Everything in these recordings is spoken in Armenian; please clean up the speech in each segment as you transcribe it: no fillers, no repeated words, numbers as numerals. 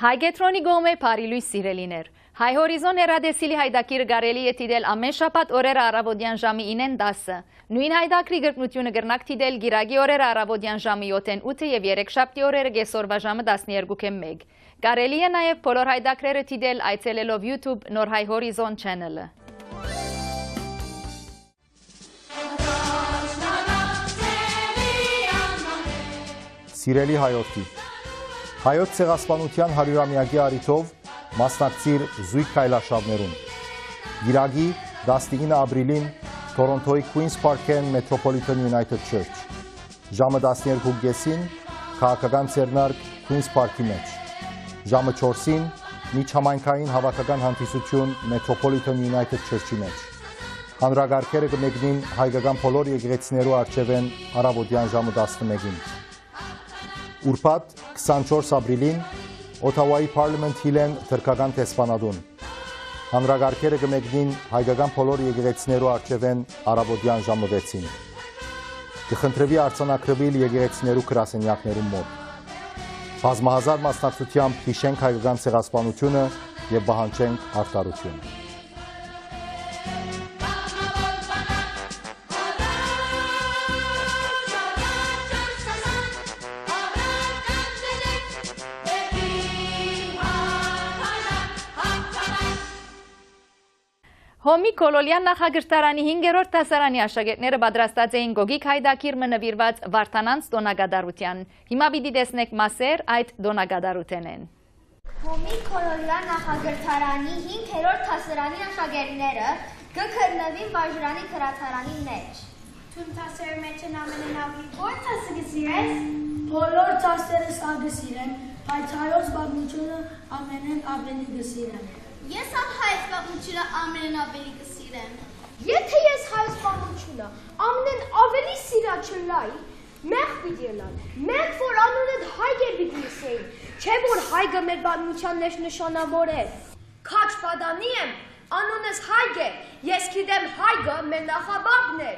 Հայգետրոնի գոմե պարիլույս սիրելիներ։ Հայ հորիզոն երադեսիլի հայդակիր գարելի է տիդել ամեն շապատ օրերը առավոտյան ժամի 9-10։ Նույն հայդակրի գրկնությունը գրնակ տիդել գիրագի օրերը առավոտյան ժամի 7-8 և 3 շապտի օրերը գեսորվա ժամը 12-1։ Գարելի է նաև բոլոր հայդակրերը տիդել այցելելով YouTube նոր հայ հորիզոն չենելը։ Սիրելի հայորդի, Հայոց ցեղասպանության 100-ամյակի առիթով մասնակցիր զույգ քայլարշավներուն։ Գիրագի 19 ապրիլին Թորոնտոյի Queen's Park Metropolitan United Church։ Ժամը 12:30-ին քաղաքական ցերնարկ Queen's Park-ի մեջ։ Ժամը 4-ին միջհամայնքային հավաքական հանդիսություն Metropolitan United Church-ի մեջ։ Հանրագարքերը կմեկնին հայկական բոլոր եկեղեցիներու առջևեն առավոտյան ժամը 11-ին։ Ուրբաթ 24 ապրիլին Օթավայի Parliament Hill-ն թրքական տեսփանադուն։ Հանրագարքերը կմեկնին հայկական բոլոր եկեղեցիներու առջևեն առավոտյան ժամը 6-ին։ Կխնդրվի արձանագրվել եկեղեցիներու գրասենյակներում մոտ։ Բազմահազար մասնակցությամբ հիշենք հայկական ցեղասպանությունը եւ պահանջենք արտարություն։ Հոմի Կոլոլյան նախագրտարանի 5-րդ դասարանի աշակերտները պատրաստած էին Գոգիկ հայդակիրը նվիրված Վարդանանց տոնագադարության։ Հիմա պիտի տեսնեք մասեր այդ տոնագադարութենեն։ Հոմի Կոլոլյան նախագրտարանի 5-րդ դասարանի աշակերտները կգտնվին Վարժրանի գրադարանի մեջ։ Թույն դասերի մեջ են ամենավի որ դասը գսիրես։ Բոլոր դասերս ագսիրեմ, բայց հայոց պատմությունը ամենեն ավելի գսիրեմ։ Ես ամ հայոց պատմությունը ամենեն ավելի կսիրեմ։ Եթե ես հայոց պատմությունը ամենեն ավելի սիրաչլայի, մեկ պիտի լան, մեկ որ անունդ հայգեր պիտի լսեին, չէ որ հայգը մեր պատմության մեջ նշանավոր է։ Քաչ պատանի եմ, անունս հայգ է, ես գիտեմ հայգը մեր նախաբաբն է,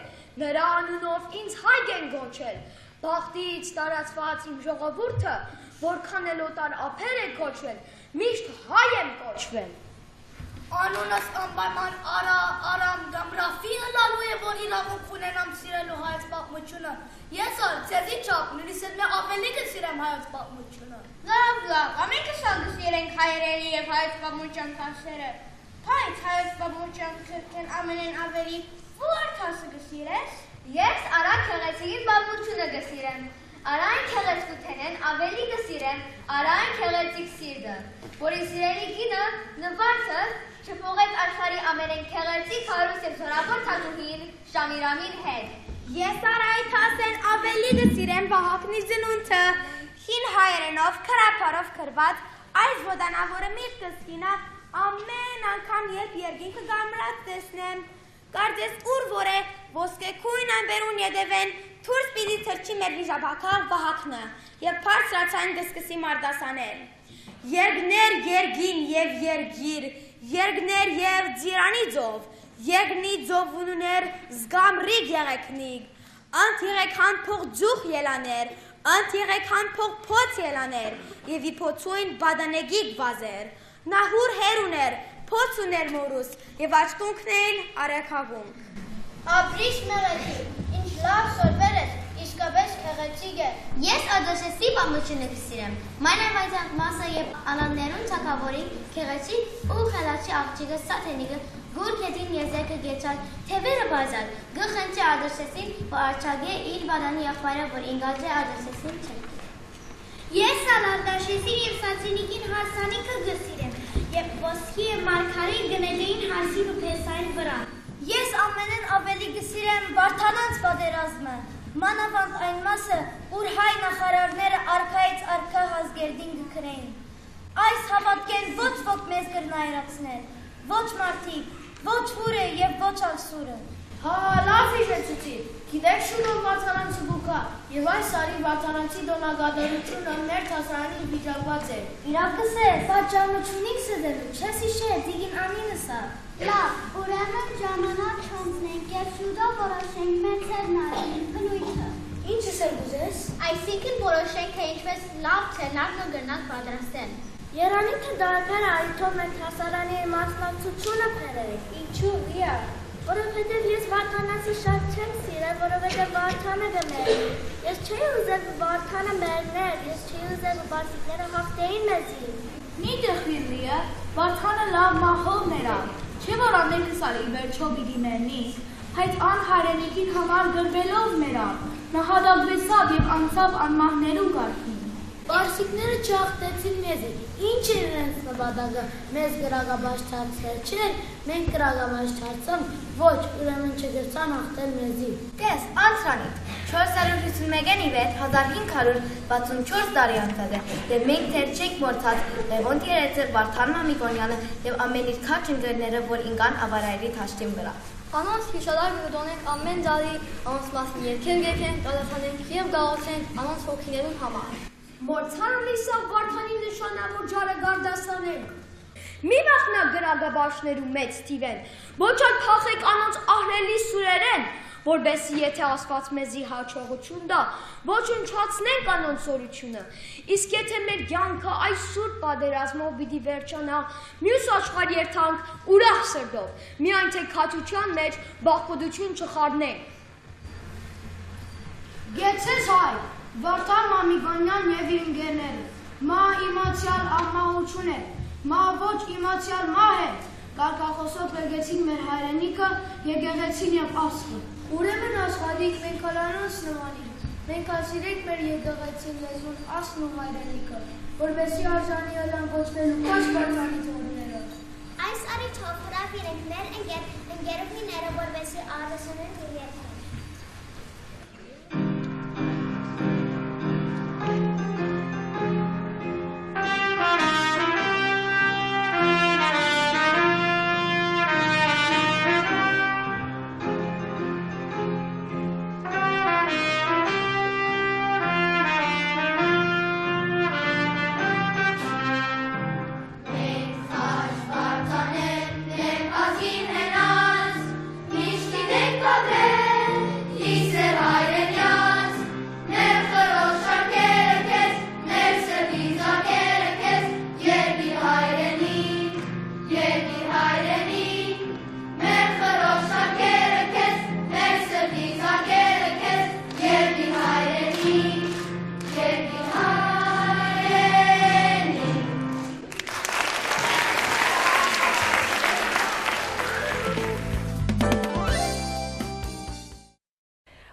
նրա անունով ինձ հայգ են գոչել։ Բախտից տարածված իմ ժողովուրդը, որքան էլ օտար ափեր է կոչվել, միշտ հայ եմ կոչվել։ Անունս անպայման արամ գամրաֆի հլալու է, որ իրավունք ունենամ սիրելու հայոց պատմությունը։ Ես ալ ձեզի չափ նույնիսկ էլ ավելի կսիրեմ հայոց պատմությունը։ Լավ, ամենքը շատ կսիրենք հայերերի և հայոց պատմության դասերը։ Բայց հայոց պատմության քրքեն ամենեն ավելի որ դասը կսիրես։ Ես Արան Քեղեցիկի պատմությունը կսիրեմ։ Արան Քեղեցկութենեն ավելի կսիրեմ Արան Քեղեցիկ սիրտը, որի սիրելի կինը նվարդը չփողեց աշխարհի ամենեն քեղեցիկ հարուստ և զորավոր թագուհին Շամիրամին հետ։ Ես Արայի Թասեն ավելի կսիրեմ Վահագնի ծնունդը, հին հայերենով քրափարով քրված այս ոտանավորը միտքս կինա ամեն անգամ երբ երկինքը գամրած տեսնեմ։ Կարծես ուր որ է ոսկե քույն անբերուն ետևեն թուրս պիտի թրջի մեր վիժաբակաղ Վահագնը և բարձրացան կսկսի մարդասանել։ Երգներ երգին և երգիր, երգներ և ձիրանի ձով, երգնի ձովուներ զգամրիկ եղեքնիգ, անդ եղեքան փող ձուխ ելաներ, անդ եղեքան փող փոց ելաներ և իպոցույն բադանեգիկ վազեր, նահուր հեր ուներ, փոց ուներ մորուս և աչկունքնեին արեքավունք։ Ապրիշ մեղեցի, ինչ լավ սորվեր ես, իսկապես քեղեցիկ է։ Ես ադոսեսի պատմությունը կսիրեմ, մանավանդ մասը և անաններուն թագավորի քեղեցիկ ու խելացի աղջիկը Սաթենիկը գուր կետին եզեկը գեցալ, թևերը բազալ, գխնչի ադոսեսին, որ արջագե իր բադանի եղբայրը, որ ինգաձ է ադոսեսին չէ։ Ես ալարտաշեսին և Սաթենիկին հարսանիքը գսիրեմ, և ոսկի և մարգարի գնելեին հարսի ու փեսային վրա։ Ես ամենեն ավելի գսիրեմ Վարդանանց պատերազմը, մանավանդ այն մասը, ուր հայ նախարարները արքայից արքա հազգերդին գքրեին։ Այս հավատքեն ոչ ոք մեզ կրնայրացնել, ոչ մարդիկ, ոչ հուրը և ոչ ալսուրը։ Հա, լավ հիշեցուցի, գիտեք շունով Վարդանանցի բուկա, և այս արի Վարդանանցի տոնագադարությունը մեր դասարանի վիճակված է։ Իրակս է, բայց ժամը չունիք սդելու, չես իշե, դիգին անինս է։ Լավ, ուրեմն ժամանակ չոնցնենք և շուտով որոշենք մեր ցերնարի բնույթը։ Ինչս էլ ուզես։ Այսինքն որոշենք թե ինչպես լավ ցերնարն ու գրնակ պատրաստեն։ Երանի թե դարբեր արիթով մենք հասարանի մասնակցությունը փերենք։ Ինչու՞ իա։ Որովհետև ես Վարդանացի շատ չեմ սիրել, որովհետև Վարդանը գմեր։ Ես չէի ուզել Վարդանը մերներ, ես չէի ուզել բարսիկները հաղթեին մեզի։ Մի դխվիրլիը, Վարդանը լավ մահով ներա, չէ որ ամենքս արի վերջո պիտի մերնի, հայց անհայրենիքին համար գրվելով մերավ, նահադագվեցավ և անցավ անմահներու գարքին։ Բարսիկները չաղթեցին մեզի, ինչ էր իրենց նպատակը մեզ գրագաբաշխացրել, չէր, մենք գրագաբաշխացան, ոչ, ուրեմն չգրցան աղթել մեզի։ Կես, անցրանիտ, 451-ին ի վեր 1564 տարի անցած է, և մենք թեր չենք մորցած Լևոնտ Երեցեր, Վարդան Մամիկոնյանը և ամեն իր քաչ ընկերները, որ ինկան ավարայրի թաշտին վրա։ Անոնց հիշադար կգտնենք ամեն տարի, անոնց մասին երգեր գեքենք, դալախանենք և գաղացենք անոնց հոգիներուն համար։ Մորցան լիսավ Վարդանի նշանավոր ջարը գարդասանել։ Մի վախնակ գրագաբաշխներու մեծ թիվեն, ոչ այլ փախեք անոնց ահրելի սուրերեն, որբեսի եթե ասված մեզի հաճողություն դա, ոչնչացնենք անոնց սորությունը, իսկ եթե մեր կյանքը այս սուրբ պատերազմով պիտի վերջանա, մյուս աշխարհ երթանք ուրախ սրտով, միայն թե քաջության մեջ բախբուդություն չխառնենք։ Գեցես հայ, Վարդան Մամիկոնյան և իր ընկերները, մա իմացյալ անմահություն է, մա ոչ իմացյալ մահ է, կարգախոսով պերգեցին մեր հայրենիքը, եկեղեցին և աստղը։ Ուրեմն աշխարհիկ մենք հալանոց նմանենք, մենք ասիրենք մեր եկեղեցին լեզուն աստն ու հայրենիքը, որպեսզի արժանի ալան ոչվելու ոչ Վարդանի թողները։ Այս առիթով հրավիրենք մեր ընկերուհիները, որպեսզի արտասանեն եւ երթան։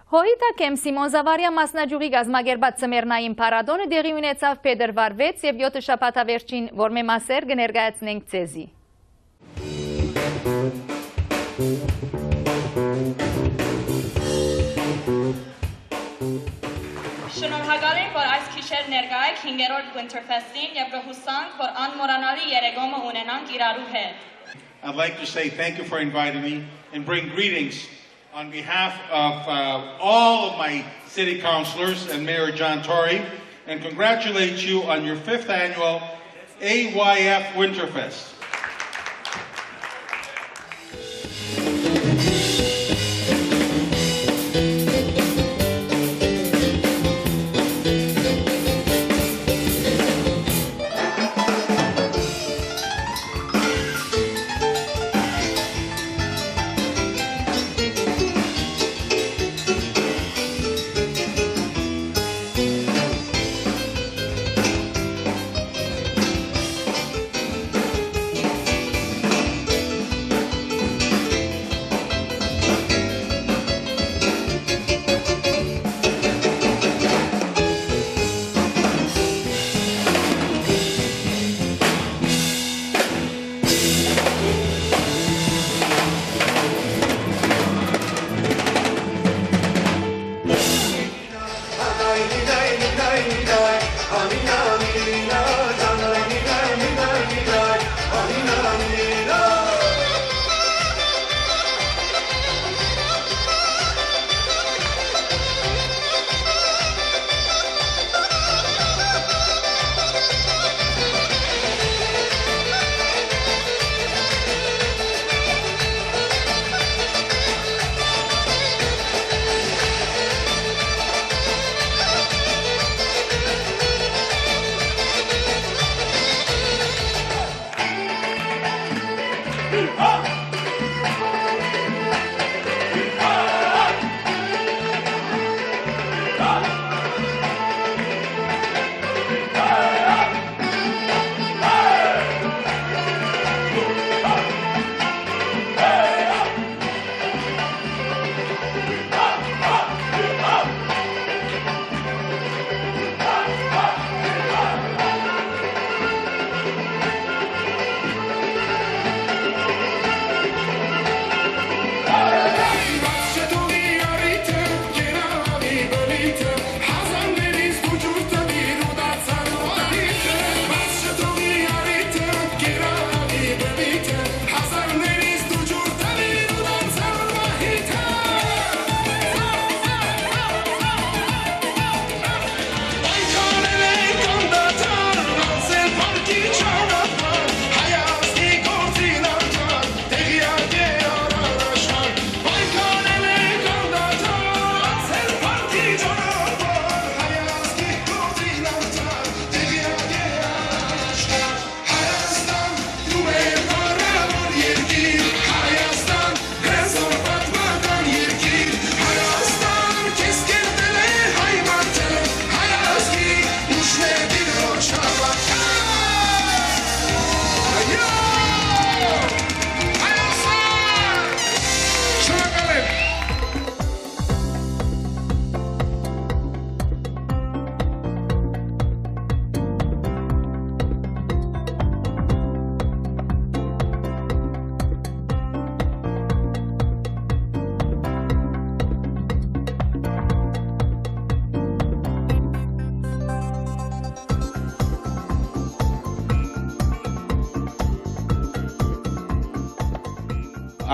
Հոհիտակեմ Սիմոն Զավարյա մասնաճյուղի գազմագերբած ծմերնային պարադոնը դեղի ունեցավ փետրվար 6 և 7 շաբաթավերջին, որ մե մասեր կներկայացնենք ձեզի։ Շնորհակալ ենք, որ այս գիշեր ներկա եք 5-րդ Winterfest-ին և կհուսանք, որ անմոռանալի երեգոմը ունենանք իրարու հետ։ I'd like to say thank you for inviting me and bring greetings on behalf of all of my city councilors and Mayor John Tory, and congratulate you on your 5th annual AYF Winterfest.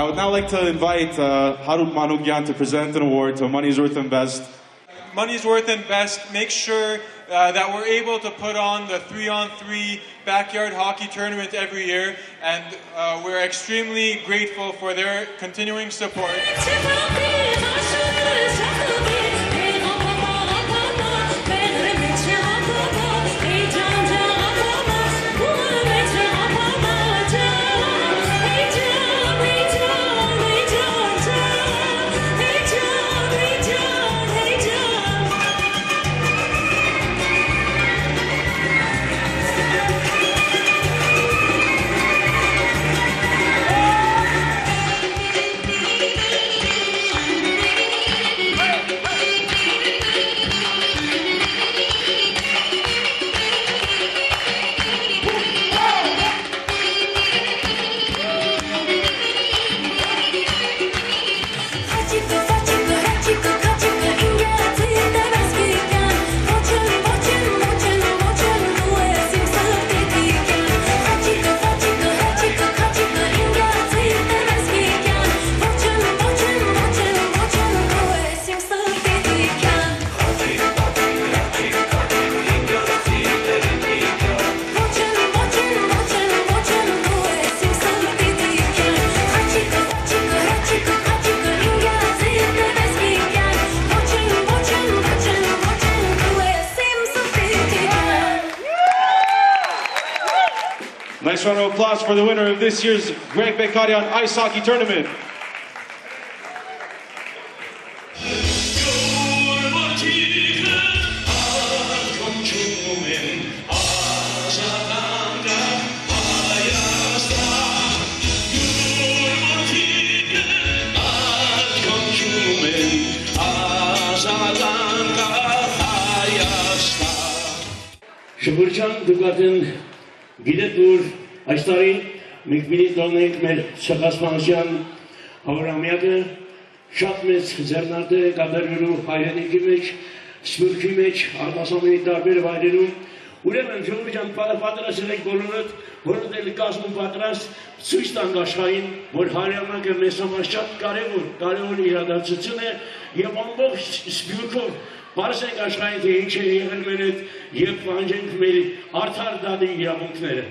I would now like to invite Harun Manukyan to present an award to Money's Worth Invest. Money's Worth Invest makes sure that we're able to put on the 3-on-3 backyard hockey tournament every year, and we're extremely grateful for their continuing support. Nice round of applause for the winner of this year's Greg Bekarian Ice Hockey Tournament. Շնորհիվ դուքատեն գիտեք որ այս տարի մենք պիտի տոնենք մեր ցեղասպանության հավրամյակը շատ մեծ ձեռնարկը կատարելու հայրենիքի մեջ, սփյուռքի մեջ, արտասահմանի տարբեր վայրերում ուրեմն ժողովրդյան պատրաստել ենք բոլորդ, որոնք էլ կազմում պատրաստ ցույց տանք աշխարհին, որ հայրենիքը մեզ համար շատ կարևոր իրադարձություն է եւ ամբողջ սփյուռքով Բարսենք աշխարհին թե ինչ է եղել մեր հետ եւ պահանջենք մեր արդար դատի իրավունքները։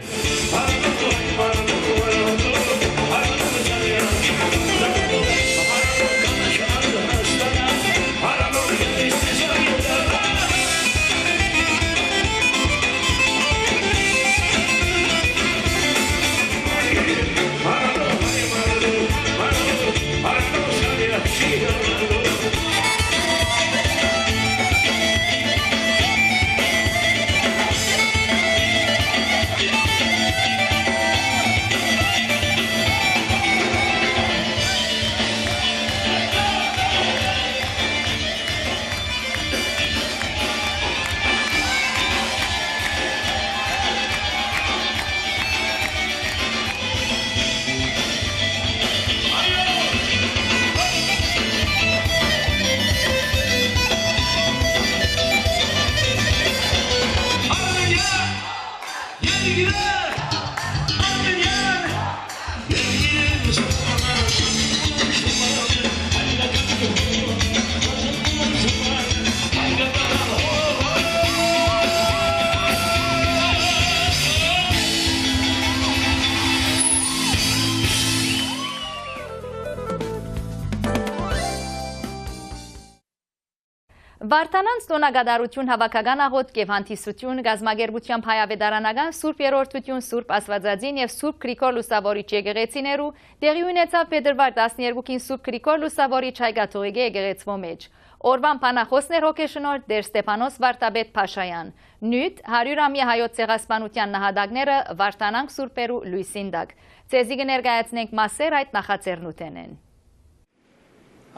Վարդանանց տոնագադարություն հավաքական աղոթք և հանդիսություն գազմագերբությամբ հայավետարանական Սուրբ Երրորդություն, Սուրբ Աստվածածին և Սուրբ Գրիգոր Լուսավորիչ եկեղեցիներու տեղի ունեցավ փետրվար 12-ին Սուրբ Գրիգոր Լուսավորիչ հայկաթողիկե եկեղեցվո մեջ։ Օրվան փանախոսներ հոգեշնորհ Տեր Ստեփանոս Վարդապետ Փաշայան։ Նույն 100-ամյա հայոց ցեղասպանության նահատակները Վարդանանք Սուրբերու լույսին տակ։ Ցեզի կներկայացնենք մասեր այդ նախաձեռնութենեն։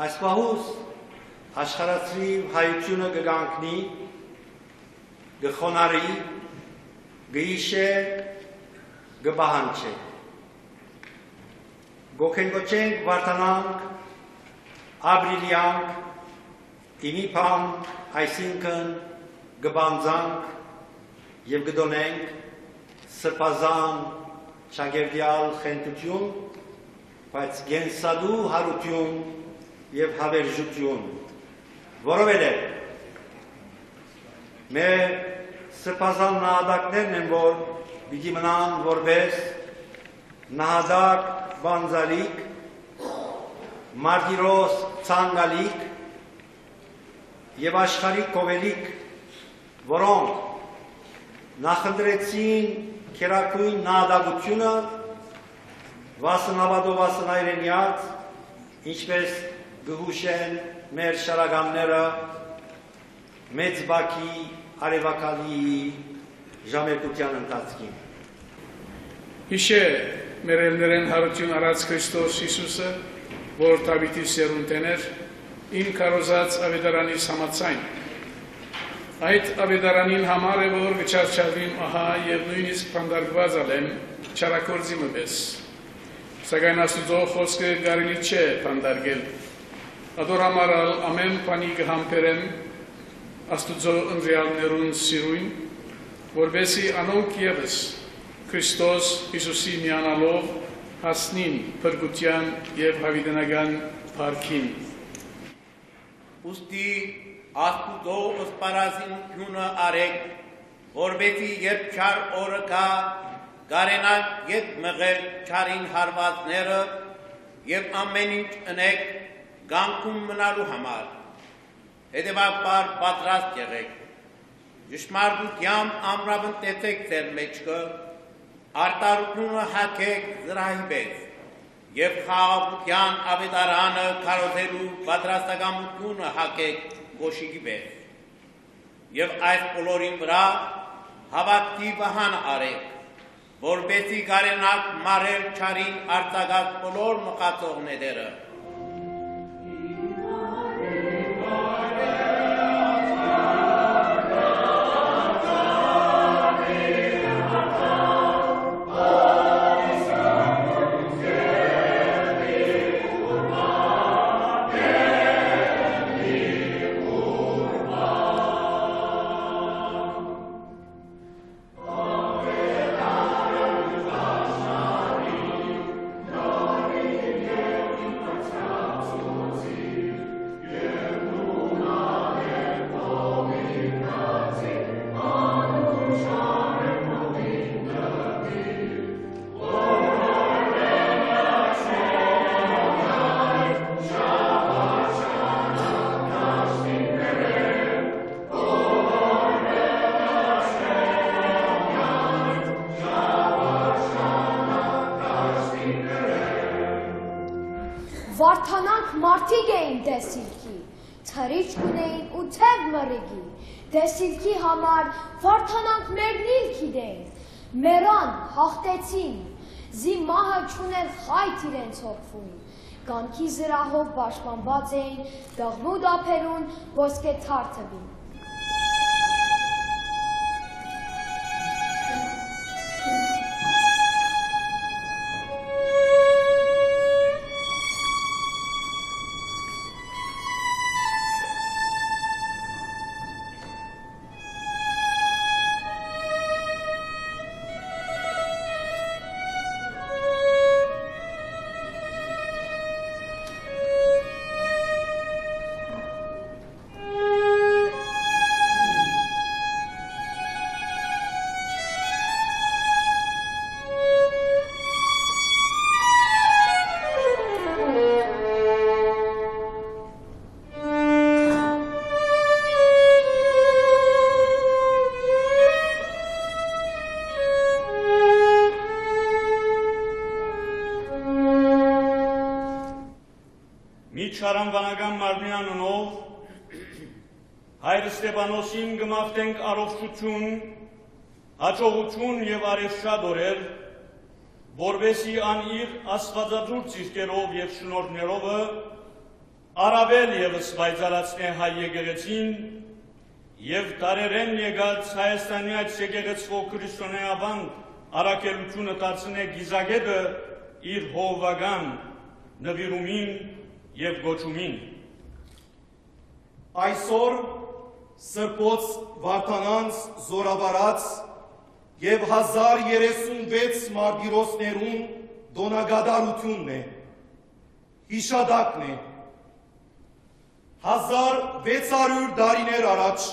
Այս պահուս աշխարհացի հայությունը կգանքնի, կխոնարհի, կհիշե, կբահանջե։ Գոքենգոչենք վարդանանք, ապրիլյանք, Ինիփան, այսինքն կբանձանք և կդոնենք սրբազան շագերտյալ խենթություն բայց գենսադու հարություն եւ հավերժություն, որովհետեւ մեր սրբազան նահատակներն են, որ պիտի մնան որպես նահատակ բանձալիկ, մարտիրոս ցանգալիկ եւ աշխարհի կովելիկ, որոնք նախընտրեցին քերակույն նահատակությունը վասնավադով վասնայրենյաց, ինչպես գհուշեն մեր շարագամները մեծ բակի արևակալի ժամերտության ընթացքին։ Հիշե մերելներեն հարություն արած Քրիստոս Հիսուսը, որ Դավիթի սերունդն էր, իմ կարոզած ավետարանիս համաձայն։ Այդ ավետարանին համար է, որ գչարչարվիմ ահա եւ նույնիսկ փանդարգված ալեմ չարակորձի մպես։ Սակայն Աստուծո խոսքը կարելի չէ փանդարգել։ Ադոր համարալ ամեն բանի կհամբերեմ Աստուծո ընտրյալներուն սիրույն, որբեսի անոնք ևս Քրիստոս Հիսուսի միանալով հասնին փրկության եւ հավիտենական փառքին։ Ուստի Աստուծո ըսպարազինությունը արեք, որբեսի երբ չար օրը կա, գարենակ ետ մղել չարին հարվածները եւ ամեն ինչ ընեք գանքում մնալու համար։ Հետևաբար պատրաստ եղեք, ճշմարտությամբ ամրապնդեցեք ձեր մեջքը, արտարությունը հագեք զրահի պես, եւ խաղաղության ավետարանը քարոզելու պատրաստակամությունը հագեք կոշիկի պես, եւ այս բոլորին վրա հավատքի բահան արեք, որպեսզի կարենաք մարել չարին արձակած բոլոր մխածողները։ Վարդանանք մարդիկ էին դեսիլքի, թրիչ ունեին ու թև մրիգի, դեսիլքի համար վարդանանք մերն իլք իդեին, մերան հաղթեցին, զի մահը չուներ խայտ իրենց հոգվույն, գանքի զրահով պաշտպանված էին, դաղմու դափերուն ոսկե թարթվին։ Շարանվանական մարմնյան ունով Հայր Ստեփանոսին գմավտենք առողջություն, հաջողություն եւ արեշշատ օրեր, որովհետեւ ան իր աստվածածուր ցիրկերով եւ շնորհներովը առավել եւս վայցարացնե հայ եկեղեցին եւ տարերեն եկած Հայաստանի այդ եկեղեցվո քրիստոնեաբան առաքելությունը դարձնե գիզագետը իր հովվական նվիրումին եւ գոչումին։ Այսօր սրբոց Վարդանանց զորավարած եւ 1036 մարտիրոսներուն դոնագադարությունն է, հիշադակն է։ 1600 տարիներ առաջ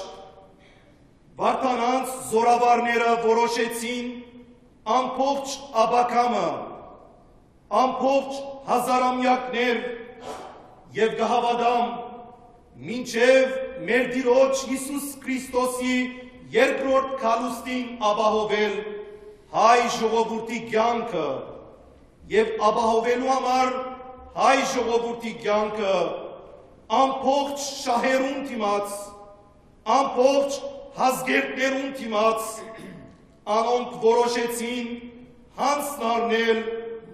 Վարդանանց զորավարները որոշեցին ամբողջ աբակամը, ամբողջ հազարամյակներ և գահավադամ մինչև մեր Տիրոջ Հիսուս Քրիստոսի երկրորդ քալուստին ապահովել հայ ժողովրդի կյանքը և ապահովելու համար հայ ժողովրդի կյանքը ամբողջ շահերուն դիմաց, ամբողջ հազգերտներուն դիմաց, անոնք որոշեցին հանցն առնել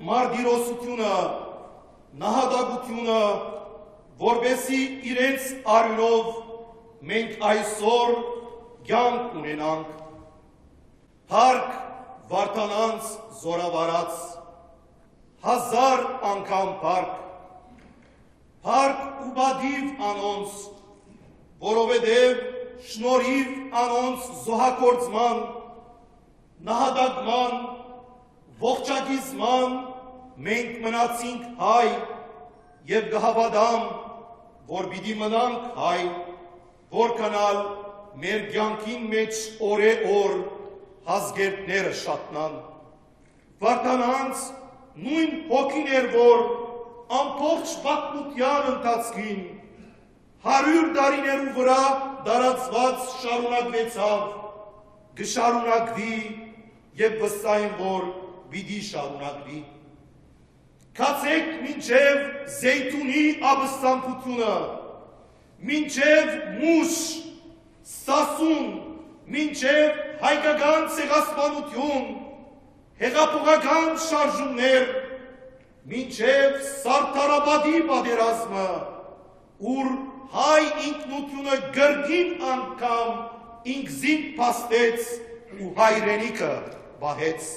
մարտիրոսությունը, նահատակությունը, որպեսզի իրենց արյունով մենք այսօր կյանք ունենանք։ Փառք Վարդանանց զորավարած, 1000 անգամ փառք, փառք ու բադիվ անոնց, որովհետև շնորհիվ անոնց զոհակործման, նահատակման, ողջագիզման մենք մնացինք հայ և գահավադամ, որ պիտի մնանք հայ, որքանալ մեր կյանքին մեջ օրե-օր հազգերտները շատնան։ Վարդանանց նույն հոգին էր, որ ամբողջ պատմության ընթացքին 100 տարիներու վրա դարածված շարունակվեցավ, կշարունակվի և վստահ եմ, որ պիտի շարունակվի։ Կացեք մինչև Զեյթունի ապստամբությունը, մինչև Մուշ, Սասուն, մինչև հայկական ցեղասպանություն, հեղափոխական շարժումներ, մինչև Սարդարապետի պատերազմը, ուր հայ ինքնությունը գրգին անգամ ինքզին փաստեց ու հայրենիքը վահեց։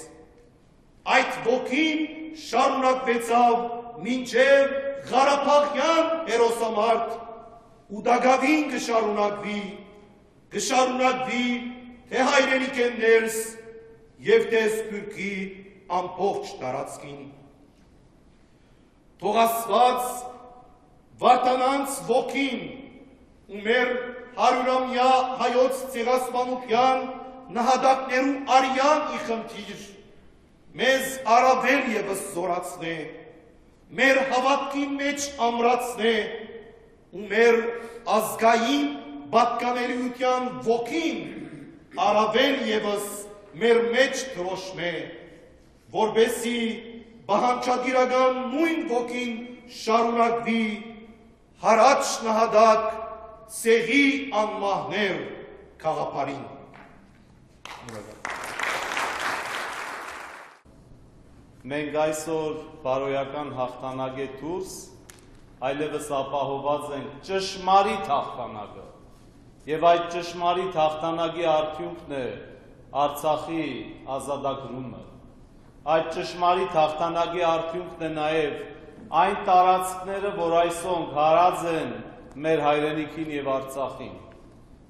Այդ ոգին շարունակվեցավ մինչև Ղարաբաղյան հերոսամարտ ու դագավին կշարունակվի թե հայրենիք են ներս և թե Սփյուռքի ամբողջ տարածքին։ Թող Աստված Վարդանանց ոգին ու մեր 100-ամյա հայոց ցեղասպանության նահատակներու արյան ի խնդիր մեզ առավել ևս զորացնե, մեր հավատքին մեջ ամրացնե ու մեր ազգային պատկանելիության ոգին առավել ևս մեր մեջ դրոշմե, որպեսզի բանջարական նույն ոգին շարունակվի հարաճ նահատակ ցեղի անմահներ գաղափարին։ Մենք այսօր բարոյական հաղթանակի դուրս այլևս ապահոված ենք ճշմարիտ հաղթանակը եւ այդ ճշմարիտ հաղթանակի արդյունքն է Արցախի ազատագրումը։ Այդ ճշմարիտ հաղթանակի արդյունքն է նաեւ այն տարածքները, որ այսօր հարած են մեր հայրենիքին եւ Արցախին։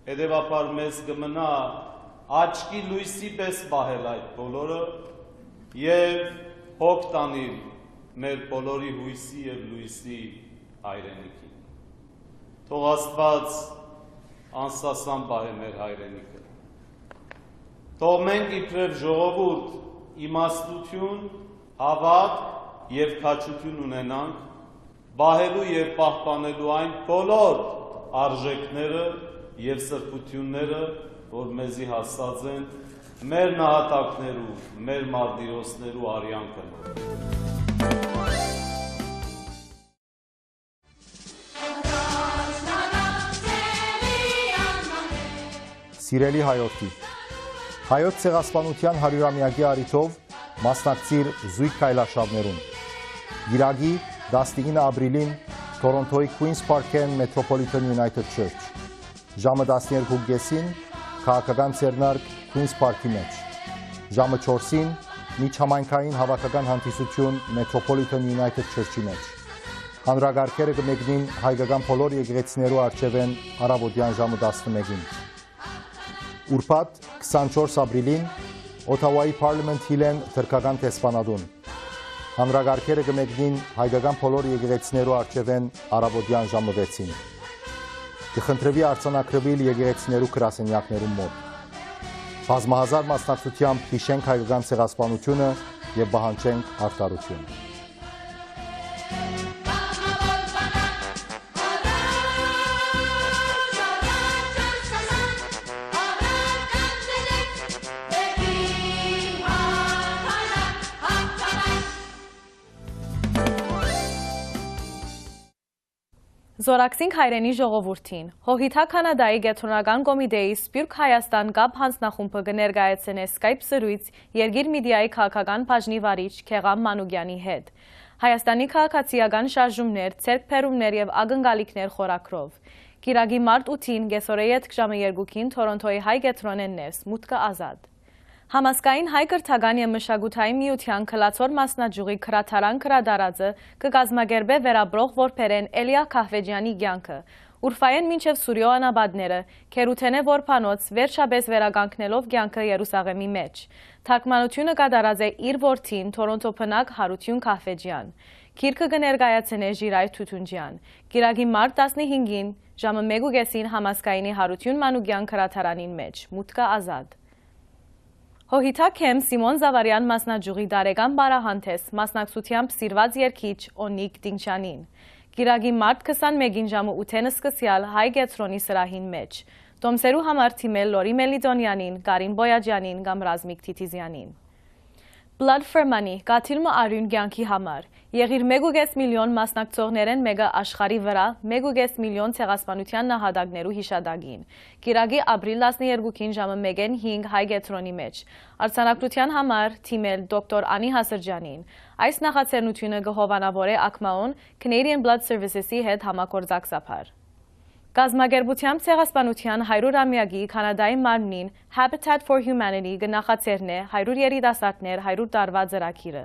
Հետևաբար մեզ կմնա աչքի լույսի պես պահել այդ բոլորը եւ հոգ տանիլ մեր բոլորի հույսի եւ լույսի հայրենիքին։ Թող Աստված անսասան պահե մեր հայրենիքը։ Թող մենք իբրև ժողովուրդ իմաստություն, հավատ եւ քաջություն ունենանք, պահելու եւ պահպանելու այն բոլոր արժեքները եւ սրբությունները, որ մեզի հասած են մեր նահատակներու, մեր մարտիրոսներու արյանքը։ Սիրելի հայորդի, հայոց ցեղասպանության 100-ամյակի առիթով մասնակցիր զույգ քայլարշավներուն։ Գիրագի 19 ապրիլին Թորոնտոյի Queen's Park-ն Metropolitan United Church, ժամը 12:30-ին քաղաքական ցերնարկ Queen's Park-ի մեջ, ժամը 4-ին միջհամայնքային հավաքական հանդիսություն Metropolitan United Church-ի մեջ։ Հանրագարքերը կմեկնին հայկական բոլոր եկեղեցիներու առջևեն առավոտյան ժամը 11-ին։ Ուրբաթ 24 ապրիլին Օթավայի Parliament Hill-ն թրքական տեսփանադուն։ Հանրագարքերը կմեկնին հայկական բոլոր եկեղեցիներու առջևեն առավոտյան ժամը 6-ին։ Կխնդրվի արձանագրվել եկեղեցիներու գրասենյակներու մոտ։ Բազմահազար մասնակցությամբ հիշենք հայկական ցեղասպանությունը եւ պահանջենք արդարություն։ Զորակցինք հայրենի ժողովուրդին, հողիթա Կանադայի գետրոնական կոմիտեի Սպյուրք Հայաստան կապ հանձնախումբը կներկայացնե սկայպ սրույց Երգիր Միդիայի քաղաքական բաժնի վարիչ Քեղամ Մանուկյանի հետ։ Հայաստանի քաղաքացիական շարժումներ, ցերկբերումներ եւ ակնկալիքներ խորակրով։ Կիրագի մարտ 8-ին գեսորեյետ ժամը 2-ին Թորոնտոյի հայ գետրոնեն ներս մուտքը ազատ։ Համասկային հայ կրթական և մշակութային միության քլացոր մասնաճյուղի քրաթարան քրադարածը կկազմակերպե վերաբրող որբերեն Էլիա Քահվեջյանի կյանքը, Ուրֆայեն մինչև Սուրյո անաբադները, Քերութենե որբանոց վերջապես վերականգնելով կյանքը Երուսաղեմի մեջ։ Թարգմանությունը կատարած է իր որդին Թորոնտո բնակ Հարություն Քահվեջյան։ Գիրքը կներկայացնե Ժիրայր Թութունջյան։ Կիրագի մարտ 15-ին ժամը 1:30-ին Համասկայինի Հարություն Մանուկյան քրաթարանին մեջ, մուտքը ազատ։ Հողիթա Քեմ Սիմոն Զավարյան մասնաճյուղի դարեկան բարահանտես մասնակցությամբ սիրված երգիչ Օնիկ Դինչյանին։ Կիրագի մարտ 21-ին ժամը 8-ը սկսյալ հայ գետրոնի սրահին մեջ։ Տոմսերու համար թիմել Լորի Մելիդոնյանին, Կարին Բոյաջյանին կամ Ռազմիկ Թիթիզյանին։ Blood for Money կաթիլմը արյուն կյանքի համար։ Եղիր 1.5 միլիոն մասնակցողներեն մեկը աշխարհի վրա 1.5 միլիոն ցեղասպանության նահատակներու հիշադակին։ Կիրագի ապրիլ 12-ին ժամը 1:05 հայ գետրոնի մեջ։ Արձանագրության համար թիմել դոկտոր Անի Հասրջյանին։ Այս նախաձեռնությունը կհովանավորե ԱԿՄԱ-ոն Canadian Blood Services-ի հետ համագործակցաբար։ Կազմակերպությամբ ցեղասպանության 100-ամյակի Կանադայի մարմնին Habitat for Humanity կնախաձեռնե 100 երիտասարդներ 100 տարվա ծրագիրը։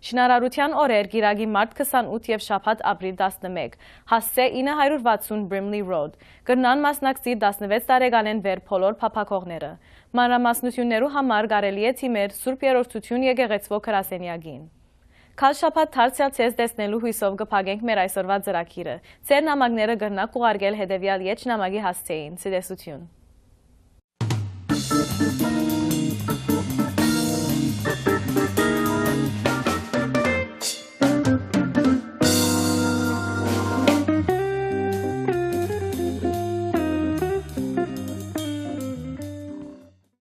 Շինարարության օրեր Կիրագի մարտ 28 եւ շաբաթ ապրիլ 11 հասցե 960 Brimley Road կրնան մասնակցի 16 տարեկանեն վեր բոլոր փափակողները։ Մանրամասնություններու համար կարելի է թիմեր Սուրբ Երրորդություն եկեղեցվո գրասենյակին։ Քալ շաբաթ դարձյալ ցես տեսնելու հույսով կփակենք մեր այսօրվա ծրագիրը։ Ձեր նամակները կրնակ ուղարկել հետևյալ եջնամակի հասցեին։ Ցտեսություն։